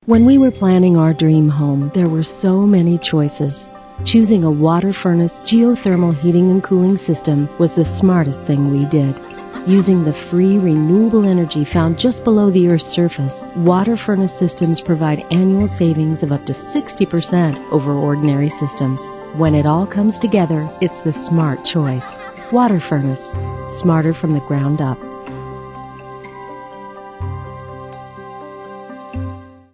When we were planning our dream home, there were so many choices. Choosing a water furnace geothermal heating and cooling system was the smartest thing we did. Using the free renewable energy found just below the Earth's surface, water furnace systems provide annual savings of up to 60% over ordinary systems. When it all comes together, it's the smart choice. Water furnace. Smarter from the ground up.